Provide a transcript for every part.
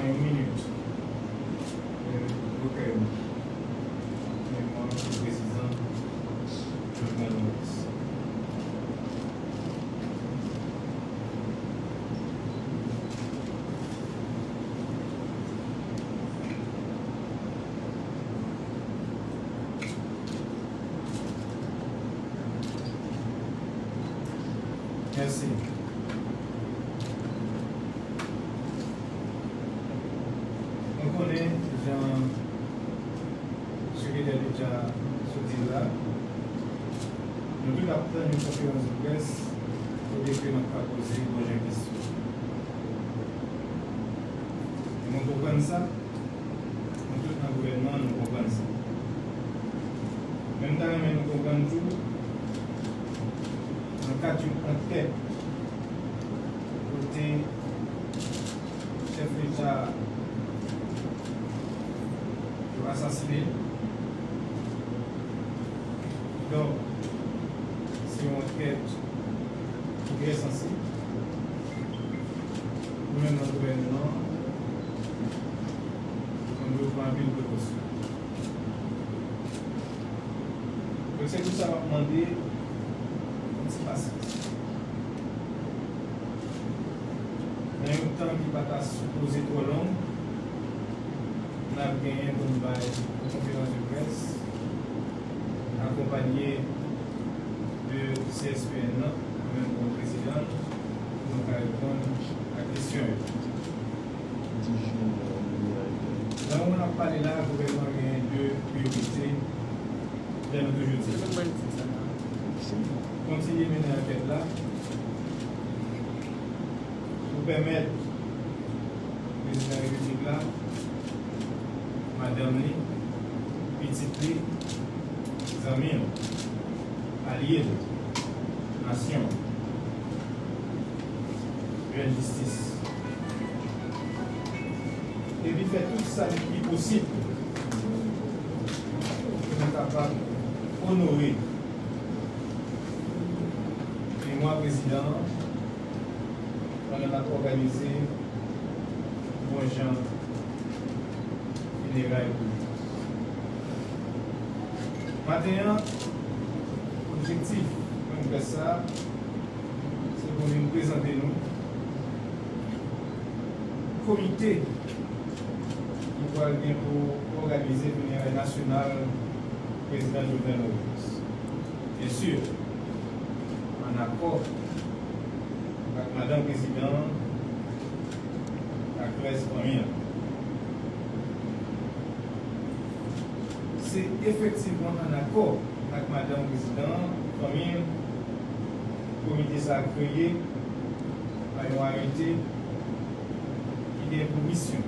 une minute. Recueil. Mémoire du président Jovenel Moïse. Merci. On connaît, ce qui est déjà sorti là. Nous devons apprendre une conférence de presse pour dire que nous avons posé une question. Nous comprenons ça. Nous tous dans le gouvernement, nous comprenons ça. Même temps, nous comprenons tout. Dans le cadre d'une enquête, côté chef d'État assassiné. Donc, c'est une enquête très sensible. Nous-mêmes, dans le gouvernement, on doit prendre une précaution. Donc, c'est tout ça va demander un petit patience. Il y a un temps qui va être supposé trop long. On a gagné une conférence de presse accompagnée de CSPN, même comme président, donc à répondre à la question. Là où on a parlé là, le gouvernement a deux priorités dans notre jeudi. Continuer à mener l'enquête là pour permettre au président de la République là, Madame Li, Petite Li, Zamir, alliés, nation, une justice. Et puis faire tout ça le plus possible pour être capable d'honorer. Et moi, président, on a organisé pour un genre funérailles. Maintenant, l'objectif, comme faire ça, c'est pour nous présenter nous comité qui va bien pour organiser le funérailles national président Jovenel Moïse. Bien sûr, en accord avec Madame Président, la classe première. C'est effectivement en accord avec Madame Président, famille, le comité s'est créé par une arrêté qui a pour mission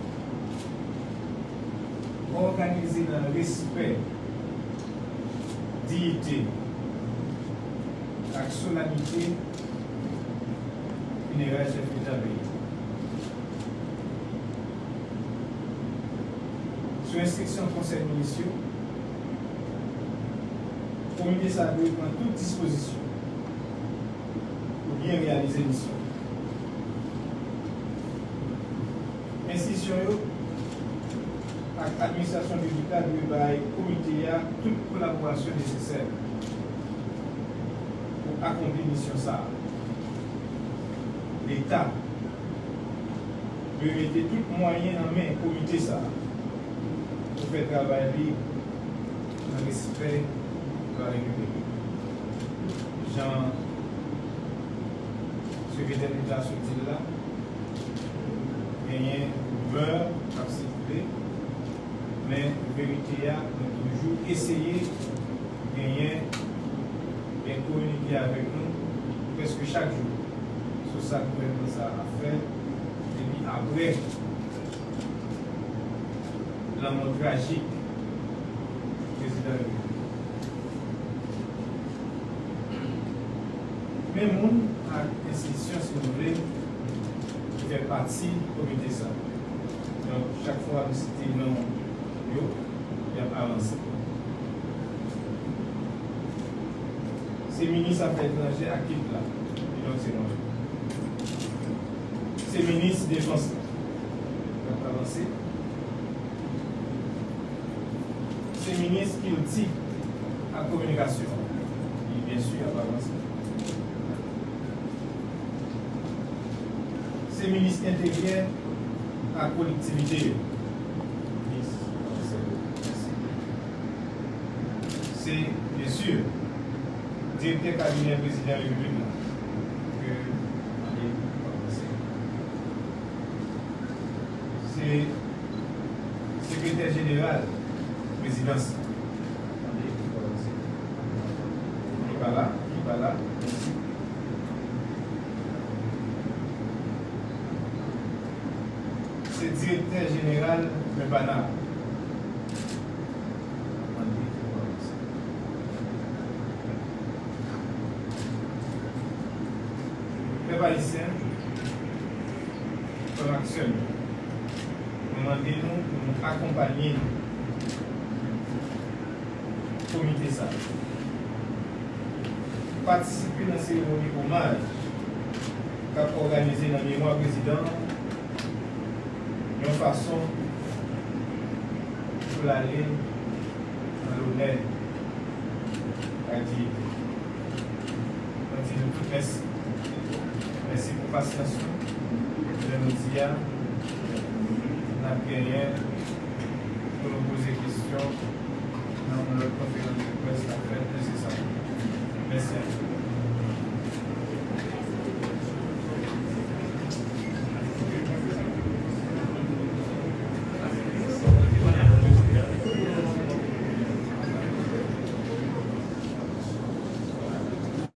organiser dans le respect, dignité, et solennité funéraire chef d'État pays. Sous instruction du conseil municipal, le comité doit prendre toute disposition pour bien réaliser la mission. L'institution et l'administration de l'État doit avoir comité toute collaboration nécessaire pour accomplir la mission. L'État doit mettre tout moyen en main comité pour faire travailler dans le respect de la République. Jean, secrétaire d'État sorti là, il y a un beurre à circuler, mais la vérité, nous toujours essayer de gagner et communiquer avec nous presque chaque jour. C'est ça que nous avons à faire. Et puis après, la mort tragique du président de la République. Même monde à l'institution, si vous voulez, qui fait partie du comité ça. Donc, chaque fois que c'était non, il y a avancé. Ces ministres affaires étrangères à quitte là. Et donc, c'est moi. Ces ministres défense là. avancer. C'est le ministre qui dit à la communication. Et bien sûr, il va avancer. C'est le ministre intégré à la collectivité. C'est bien sûr le directeur cabinet président de la République que c'est le secrétaire général présidence. Qui va là. C'est le directeur général de Bana. Les Haïtiens, comme action, demandez-nous pour nous accompagner le comité ça. Participer dans la cérémonie hommage qu'a organisé dans le mémoire président d'une façon pour aller dans l'honneur à Dieu. On dit merci. Merci pour la patience. Je nous dis, on n'a rien pour nous poser des questions dans notre conférence de presse à faire nécessaire. Merci.